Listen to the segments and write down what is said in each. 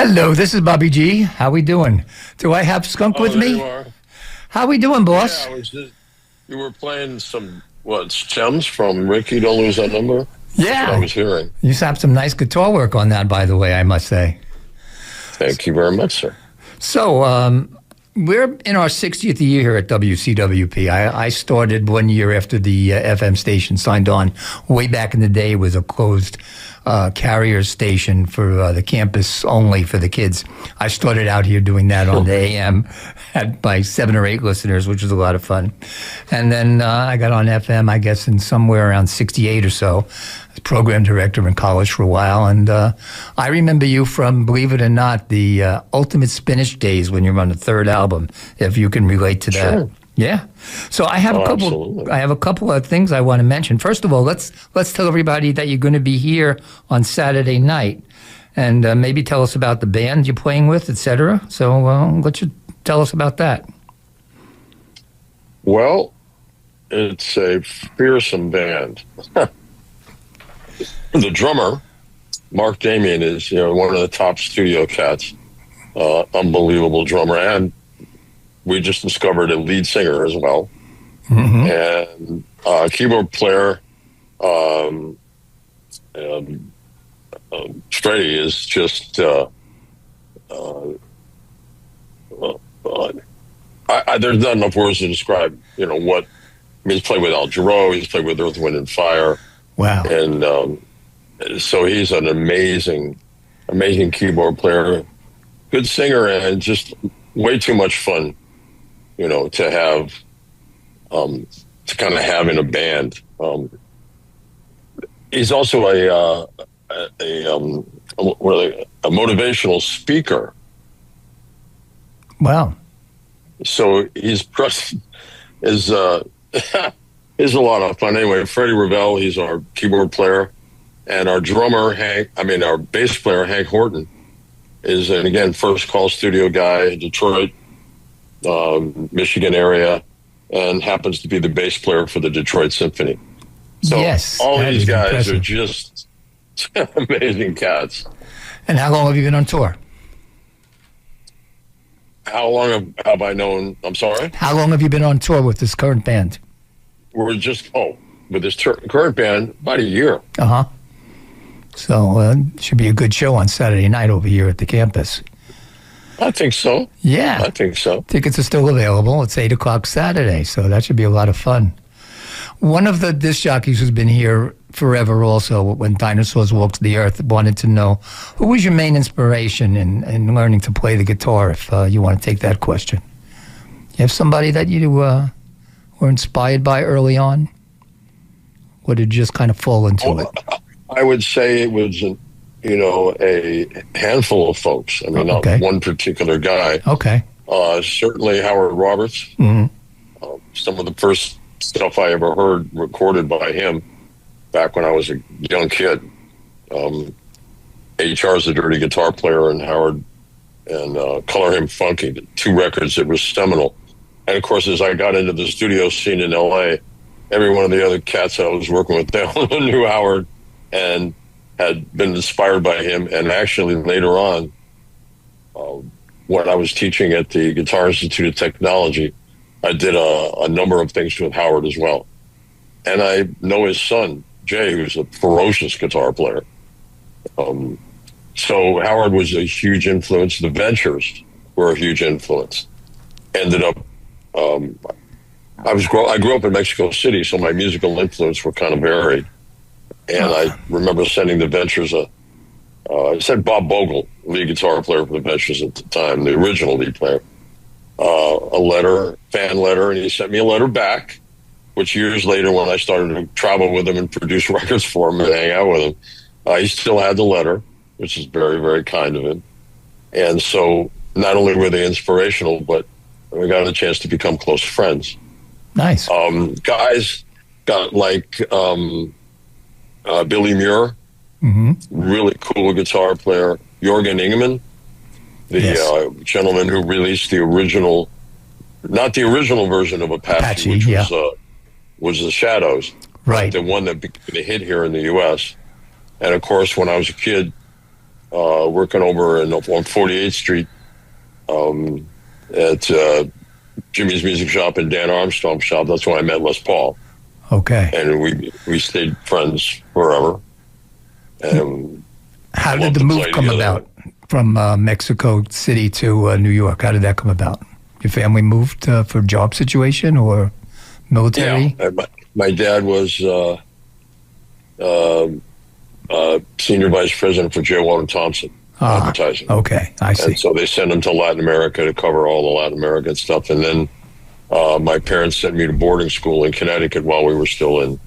Hello, this is Bobby G. How we doing? Do I have Skunk with There me? you are. How we doing, boss? Yeah, I was just, you were playing some, stems from Ricky Don't Lose That Number? That's what I Yeah. was hearing. You have some nice guitar work on that, by the way, I must say. Thank you very much, sir. So, we're in our 60th year here at WCWP. I started 1 year after the FM station signed on. Way back in the day, it was a closed carrier station for the campus only for the kids. I started out here doing that on the AM, had by 7 or 8 listeners, which was a lot of fun. And then I got on FM, I guess, in somewhere around 68 or so. I was program director in college for a while. And I remember you from, believe it or not, the Ultimate Spinach days when you were on the third album, if you can relate to that. Sure. Yeah. So I have Absolutely. I have a couple of things I want to mention. First of all, let's tell everybody that you're going to be here on Saturday night, and maybe tell us about the band you're playing with, etc. So let you tell us about that. Well, it's a fearsome band. The drummer, Mark Damian, is one of the top studio cats. Unbelievable drummer, and we just discovered a lead singer as well, and keyboard player. Freddie is just. There's not enough words to describe. What. I mean, he's played with Al Jarreau. He's played with Earth, Wind, and Fire. Wow. And so he's an amazing keyboard player, good singer, and just way too much fun. To have, to kind of have in a band. He's also a motivational speaker. Wow. So he's is a lot of fun. Anyway, Freddie Ravel, he's our keyboard player, and our drummer our bass player Hank Horton is again first call studio guy, Detroit. Michigan area, and happens to be the bass player for the Detroit Symphony. So yes, all these guys impressive. are just amazing cats. And how long have you been on tour? How long have I known? I'm sorry? How long have you been on tour with this current band? We're just, with this current band, about a year. Uh-huh. So should be a good show on Saturday night over here at the campus. I think so. Yeah. I think so. Tickets are still available. It's 8 o'clock Saturday, so that should be a lot of fun. One of the disc jockeys who's been here forever also, when Dinosaurs Walked the Earth, wanted to know, who was your main inspiration in learning to play the guitar, if you want to take that question? You have somebody that you were inspired by early on? Or did you just kind of fall into it? I would say it was a handful of folks. I mean, not one particular guy. Okay. Certainly Howard Roberts. Mm-hmm. Some of the first stuff I ever heard recorded by him back when I was a young kid. HR is a dirty guitar player, and Howard and Color Him Funky, the 2 records that was seminal. And of course, as I got into the studio scene in LA, every one of the other cats I was working with, they all knew Howard and had been inspired by him. And actually later on, when I was teaching at the Guitar Institute of Technology, I did a number of things with Howard as well. And I know his son, Jay, who's a ferocious guitar player. So Howard was a huge influence. The Ventures were a huge influence. Ended up, I grew up in Mexico City, so my musical influence were kind of varied. And I remember sending the Ventures I sent Bob Bogle, lead guitar player for the Ventures at the time, the original lead player, a fan letter, and he sent me a letter back, which years later when I started to travel with him and produce records for him and hang out with him, he still had the letter, which is very, very kind of him. And so not only were they inspirational, but we got a chance to become close friends. Nice. Guys got like Billy Muir, really cool guitar player. Jorgen Ingman, the gentleman who released the original, not the original version of Apache which was the Shadows, right? The one that became a hit here in the U.S. And of course, when I was a kid, working over on 48th Street at Jimmy's Music Shop and Dan Armstrong's shop. That's when I met Les Paul. Okay. And we stayed friends forever. And how did the move come about from Mexico City to New York? How did that come about? Your family moved for job situation or military? Yeah. My dad was senior vice president for J. Walter Thompson Advertising. Okay, I see. And so they sent him to Latin America to cover all the Latin American stuff. And then my parents sent me to boarding school in Connecticut while we were still in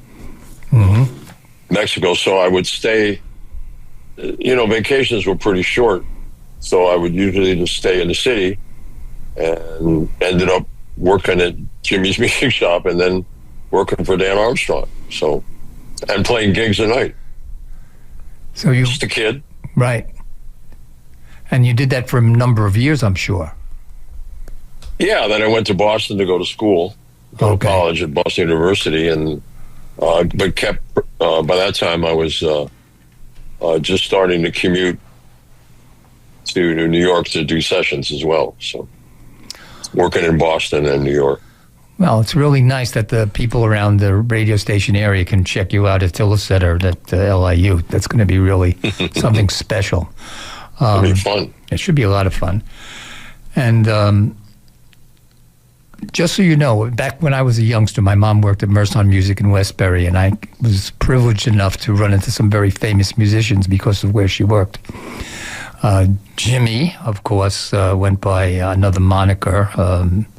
Mexico. So I would stay, vacations were pretty short. So I would usually just stay in the city and ended up working at Jimmy's Music Shop and then working for Dan Armstrong. So, and playing gigs a night. So you just a kid. Right. And you did that for a number of years, I'm sure. Yeah, then I went to Boston to go to school, to college at Boston University, and but kept. By that time, I was just starting to commute to New York to do sessions as well. So, working in Boston and New York. Well, it's really nice that the people around the radio station area can check you out at Tillicet at LIU. That's going to be really something special. It'll be fun. It should be a lot of fun. And just so you know, back when I was a youngster, my mom worked at Merson Music in Westbury, and I was privileged enough to run into some very famous musicians because of where she worked. Jimmy, of course, went by another moniker,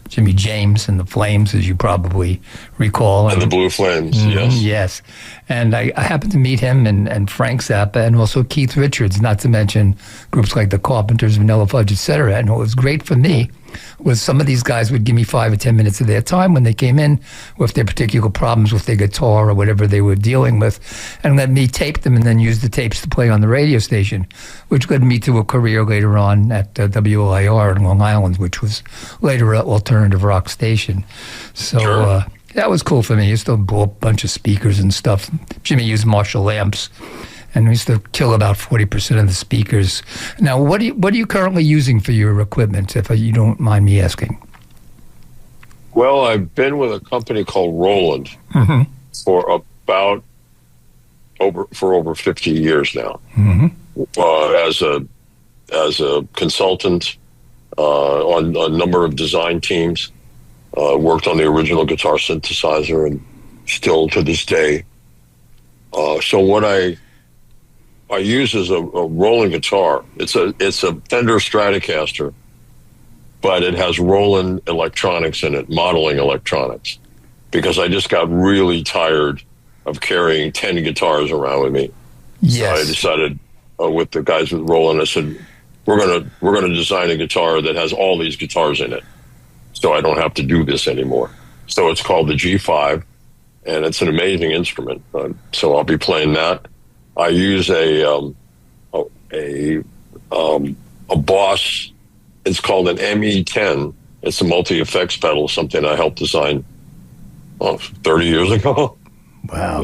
Jimmy James and the Flames, as you probably recall. And the Blue Flames, yes. Yes. And I happened to meet him and Frank Zappa and also Keith Richards, not to mention groups like the Carpenters, Vanilla Fudge, etc. And what was great for me was some of these guys would give me 5 or 10 minutes of their time when they came in with their particular problems with their guitar or whatever they were dealing with, and let me tape them and then use the tapes to play on the radio station, which led me to a career later on at WLIR in Long Island, which was later an alternative rock station. So Sure. That was cool for me. I used to blow up a bunch of speakers and stuff. Jimmy used Marshall amps, and we used to kill about 40% of the speakers. Now, what are you currently using for your equipment, if you don't mind me asking? Well, I've been with a company called Roland for over 50 years now. As a consultant on a number of design teams. Worked on the original guitar synthesizer and still to this day. So what I use is a Roland guitar. It's a Fender Stratocaster, but it has Roland electronics in it, modeling electronics, because I just got really tired of carrying 10 guitars around with me. Yes. So I decided with the guys with Roland, I said, we're gonna design a guitar that has all these guitars in it, so I don't have to do this anymore. So it's called the G5, and it's an amazing instrument. So I'll be playing that. I use a Boss. It's called an ME10. It's a multi-effects pedal, something I helped design 30 years ago. Wow.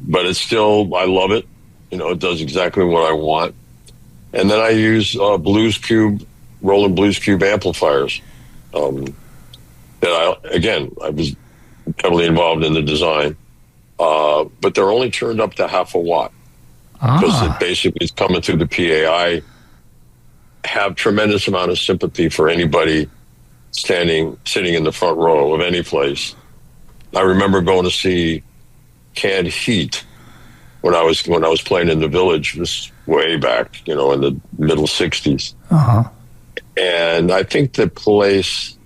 But it's still, I love it. It does exactly what I want. And then I use Roland Blues Cube amplifiers. That I was heavily involved in the design, but they're only turned up to half a watt because it basically is coming through the PA. I have tremendous amount of sympathy for anybody sitting in the front row of any place. I remember going to see Canned Heat when I was playing in the Village, this way back, in the middle '60s. And I think the place,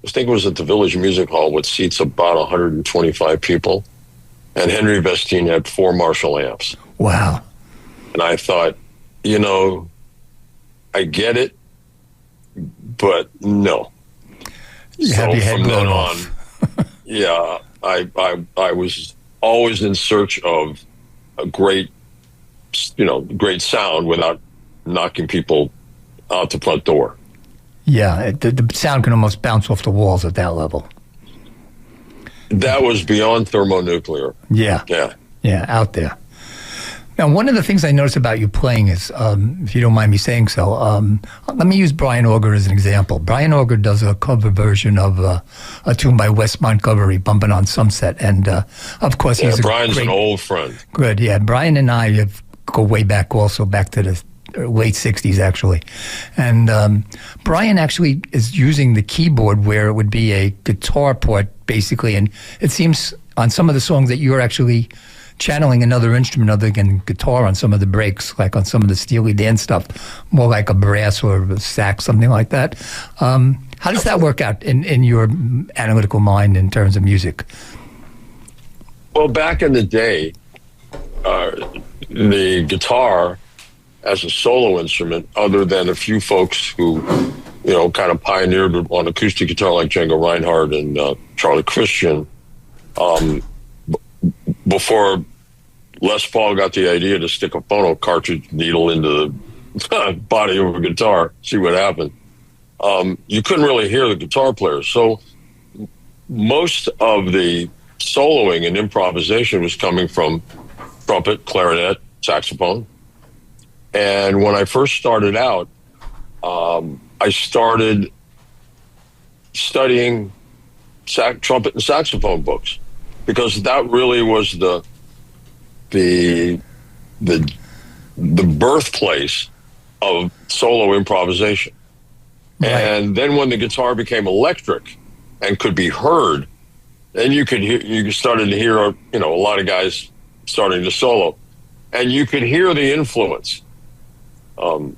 it was at the Village Music Hall, which seats about 125 people. And Henry Vestine had 4 Marshall amps. Wow. And I thought, I get it, but no. You have your head blown off. Yeah, I was always in search of a great sound without knocking people out the front door. Yeah, the sound can almost bounce off the walls at that level. That was beyond thermonuclear. Yeah, out there. Now, one of the things I noticed about you playing is, if you don't mind me saying so, let me use Brian Auger as an example. Brian Auger does a cover version of a tune by Wes Montgomery, Bumping on Sunset. And, of course, Brian's an old friend. Good, yeah. Brian and I go way back also, back to the late 60s, actually. And Brian actually is using the keyboard where it would be a guitar part, basically. And it seems on some of the songs that you're actually channeling another instrument other than guitar on some of the breaks, like on some of the Steely Dan stuff, more like a brass or a sax, something like that. How does that work out in your analytical mind in terms of music? Well, back in the day, the guitar as a solo instrument, other than a few folks who, kind of pioneered on acoustic guitar like Django Reinhardt and Charlie Christian, before Les Paul got the idea to stick a phono cartridge needle into the body of a guitar, see what happened, you couldn't really hear the guitar players. So most of the soloing and improvisation was coming from trumpet, clarinet, saxophone. And when I first started out, I started studying trumpet and saxophone books, because that really was the birthplace of solo improvisation. Right. And then when the guitar became electric and could be heard, then you started to hear, a lot of guys starting to solo, and you could hear the influence of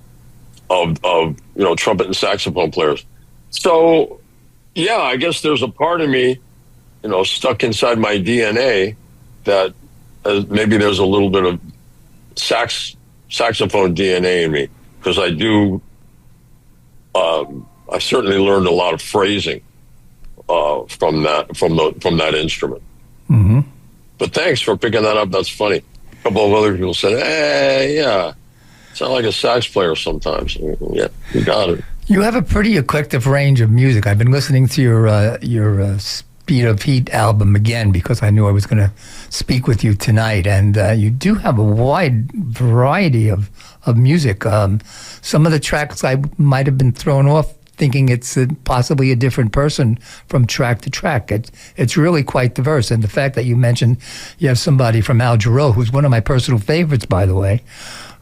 trumpet and saxophone players. So, yeah, I guess there's a part of me, stuck inside my DNA that maybe there's a little bit of saxophone DNA in me, because I do. I certainly learned a lot of phrasing from that instrument. Mm-hmm. But thanks for picking that up. That's funny. A couple of other people said, "Hey, yeah, sound like a sax player sometimes." Yeah, you got it. You have a pretty eclectic range of music. I've been listening to your Speed of Heat album again, because I knew I was going to speak with you tonight, and you do have a wide variety of music. Some of the tracks I might have been thrown off thinking it's possibly a different person from track to track. It's really quite diverse, and the fact that you mentioned you have somebody from Al Jarreau, who's one of my personal favorites, by the way,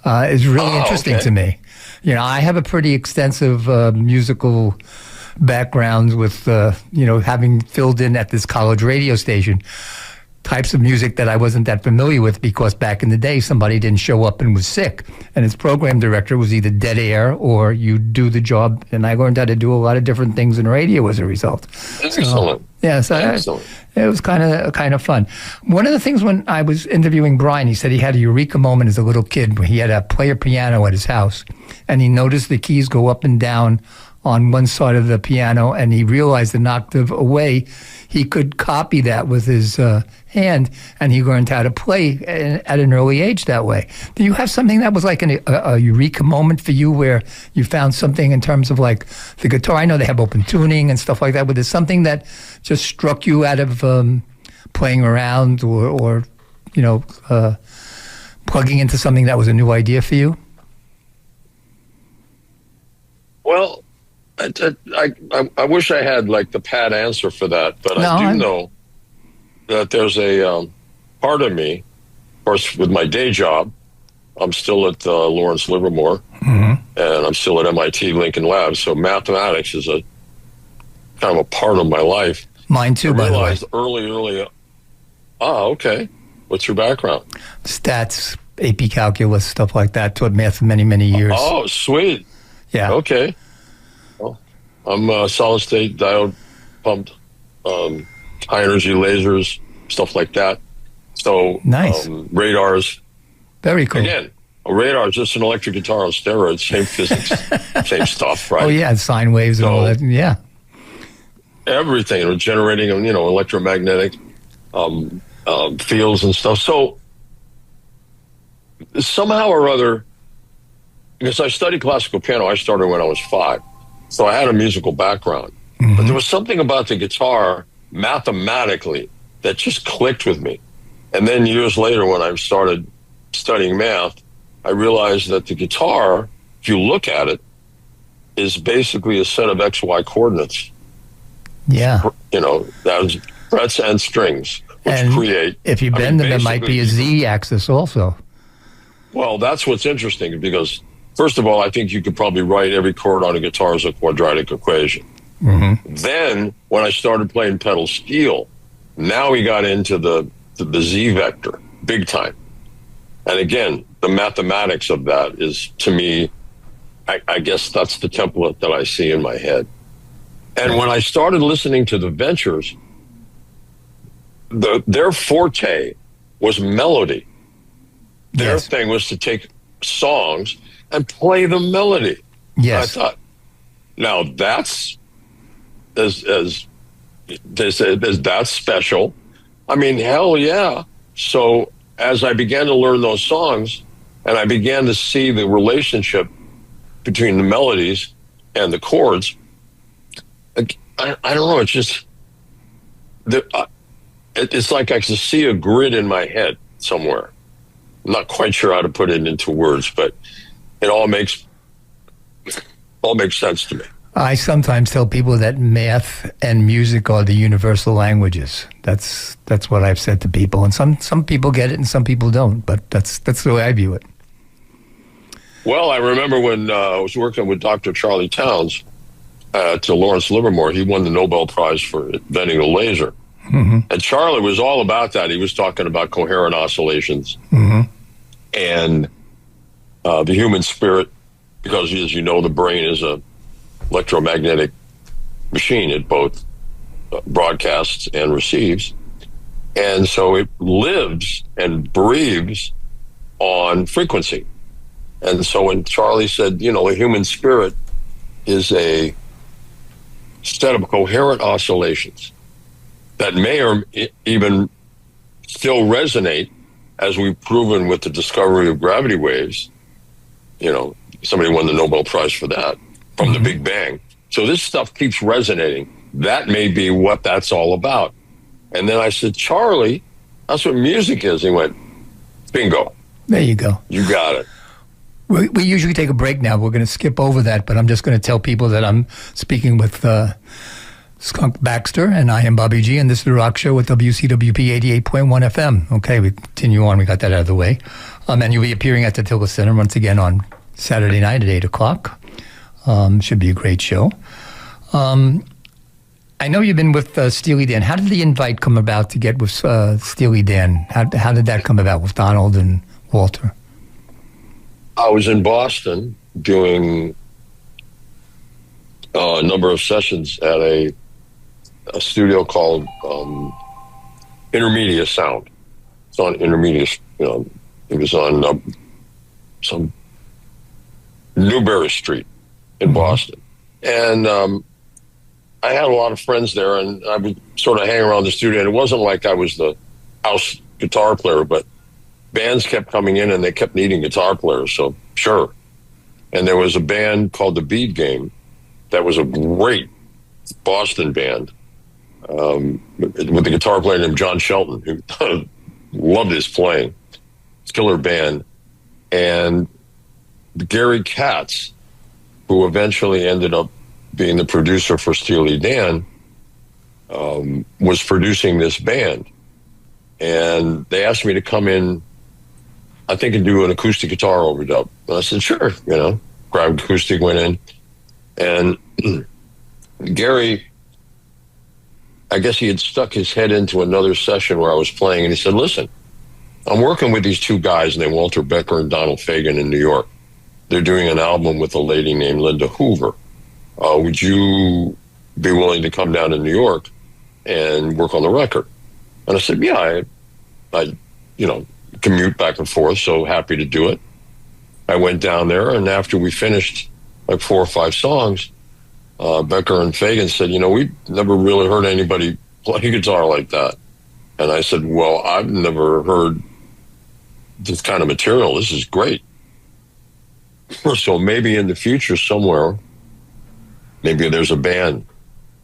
is really interesting to me. I have a pretty extensive musical backgrounds with, having filled in at this college radio station, types of music that I wasn't that familiar with, because back in the day, somebody didn't show up and was sick, and its program director was either dead air or you do the job. And I learned how to do a lot of different things in radio as a result. Excellent. Excellent. It was kind of fun. One of the things when I was interviewing Brian, he said he had a eureka moment as a little kid where he had a player piano at his house, and he noticed the keys go up and down on one side of the piano, and he realized an octave away he could copy that with his hand, and he learned how to play at an early age that way. Do you have something that was like a eureka moment for you, where you found something in terms of like the guitar? I know they have open tuning and stuff like that, but there's something that just struck you out of playing around or plugging into something that was a new idea for you? Well, I wish I had like the pat answer for that, but I do know that there's a part of me, of course, with my day job. I'm still at Lawrence Livermore, and I'm still at MIT Lincoln Labs. So mathematics is a kind of a part of my life. Mine too, by the way. I realized early. Okay. What's your background? Stats, AP calculus, stuff like that. Taught math for many, many years. Oh, sweet. Yeah. Okay. Well, I'm solid state diode pumped, high energy lasers, stuff like that. So nice. Radars. Very cool. Again, a radar is just an electric guitar on steroids. Same physics, same stuff, right? Oh yeah, sine waves and all that. Yeah. Everything. We're generating, electromagnetic fields and stuff. So somehow or other, because I studied classical piano, I started when I was 5. So I had a musical background. But there was something about the guitar mathematically that just clicked with me. And then years later, when I started studying math, I realized that the guitar, if you look at it, is basically a set of XY coordinates. Yeah. That's frets and strings, which And create. if you bend them, it might be a Z-axis also. Well, that's what's interesting because, first of all, I think you could probably write every chord on a guitar as a quadratic equation. Mm-hmm. Then, when I started playing pedal steel, now we got into the Z vector, big time. And again, the mathematics of that is, to me, I guess that's the template that I see in my head. And when I started listening to the Ventures, their forte was melody. Their thing was to take songs and play the melody. Yes. I thought, now that's as that's special. I mean, hell yeah. So as I began to learn those songs, and I began to see the relationship between the melodies and the chords, I don't know. It's just it's like I can see a grid in my head somewhere. I'm not quite sure how to put it into words, but it all makes sense to me. I sometimes tell people that math and music are the universal languages. That's what I've said to people, and some people get it and some people don't. But that's the way I view it. Well, I remember when I was working with Dr. Charlie Towns at Lawrence Livermore. He won the Nobel Prize for inventing a laser. Mm-hmm. And Charlie was all about that. He was talking about coherent oscillations and the human spirit, because, as you know, the brain is a electromagnetic machine. It both broadcasts and receives. And so it lives and breathes on frequency. And so when Charlie said, a human spirit is a set of coherent oscillations that may or even still resonate, as we've proven with the discovery of gravity waves. Somebody won the Nobel Prize for that from the Big Bang. So this stuff keeps resonating. That may be what that's all about. And then I said, Charlie, that's what music is. He went, bingo. There you go. You got it. We usually take a break now. We're going to skip over that, but I'm just going to tell people that I'm speaking with Skunk Baxter, and I am Bobby G, and this is The Rock Show with WCWP 88.1 FM. Okay, we continue on. We got that out of the way. And you'll be appearing at the Tillis Center once again on Saturday night at 8 o'clock. Should be a great show. I know you've been with Steely Dan. How did the invite come about to get with Steely Dan? How did that come about with Donald and Walter? I was in Boston doing a number of sessions at a studio called Intermedia Sound. It's on Intermedia. It was on some Newbury Street in Boston, and I had a lot of friends there, and I would sort of hang around the studio. And it wasn't like I was the house guitar player, but bands kept coming in and they kept needing guitar players, so sure. And there was a band called the Bead Game that was a great Boston band with a guitar player named John Shelton, who loved his playing. Killer band. And Gary Katz, who eventually ended up being the producer for Steely Dan, was producing this band. And they asked me to come in, I think, and do an acoustic guitar overdub. And I said, sure, grabbed acoustic, went in. And Gary, I guess he had stuck his head into another session where I was playing, and he said, listen, I'm working with these two guys named Walter Becker and Donald Fagen in New York. They're doing an album with a lady named Linda Hoover. Would you be willing to come down to New York and work on the record? And I said, yeah, I commute back and forth, so happy to do it. I went down there, and after we finished like 4 or 5 songs, Becker and Fagen said, we've never really heard anybody play guitar like that. And I said, well, I've never heard this kind of material. This is great. So maybe in the future somewhere, maybe there's a band.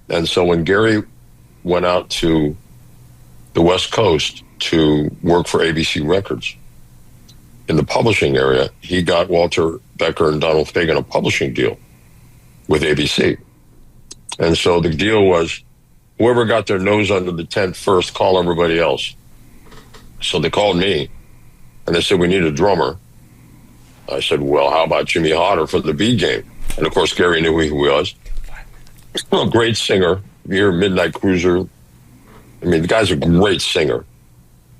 And so when Gary went out to the West Coast to work for ABC Records, in the publishing area, he got Walter Becker and Donald Fagen a publishing deal with ABC. And so the deal was, whoever got their nose under the tent first, call everybody else. So they called me, and they said, we need a drummer. I said, well, how about Jimmy Hodder for the B Game? And of course, Gary knew who he was. A great singer. You hear Midnight Cruiser. I mean, the guy's a great singer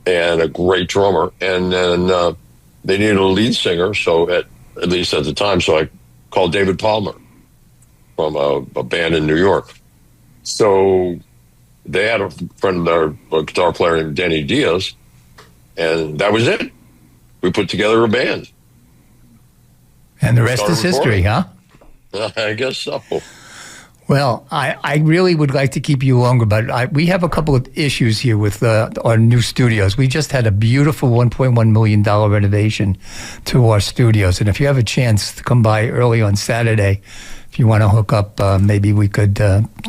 and a great drummer. And then they needed a lead singer, so at least at the time. So I called David Palmer from a band in New York. So they had a friend of their a guitar player named Danny Diaz, and that was it. We put together a band. And the rest is history, huh? I guess so. Well, I really would like to keep you longer, but we have a couple of issues here with our new studios. We just had a beautiful $1.1 million renovation to our studios. And if you have a chance to come by early on Saturday, if you want to hook up, maybe we could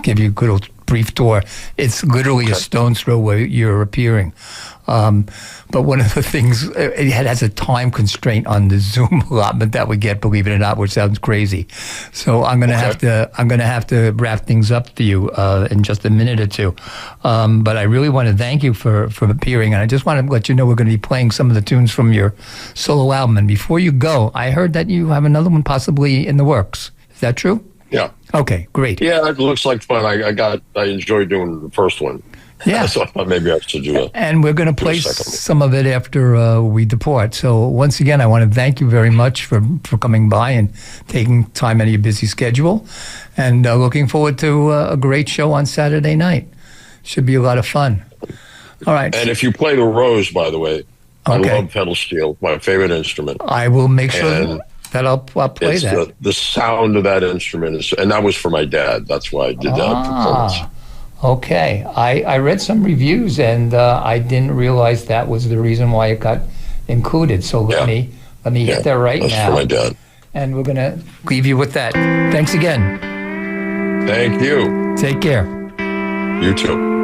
give you a good brief tour. It's literally a stone's throw where you're appearing. But one of the things, it has a time constraint on the Zoom allotment that we get, believe it or not, which sounds crazy. So I'm gonna have to wrap things up for you in just a minute or two. But I really want to thank you for appearing, and I just want to let you know we're going to be playing some of the tunes from your solo album. And before you go, I heard that you have another one possibly in the works. Is that true? Yeah. Okay, great. Yeah, it looks like fun. I enjoyed doing the first one. Yeah. So I thought maybe I should do it. And we're going to play some of it after we depart. So once again, I want to thank you very much for coming by and taking time out of your busy schedule. And looking forward to a great show on Saturday night. Should be a lot of fun. All right. And if you play the Rose, by the way, okay. I love pedal steel, my favorite instrument. I will make sure that I'll play that. The sound of that instrument is, and that was for my dad. That's why I did that performance. Okay. I read some reviews, and I didn't realize that was the reason why it got included. So let me hit that right now. That's for my dad. And we're going to leave you with that. Thanks again. Thank you. Take care. You too.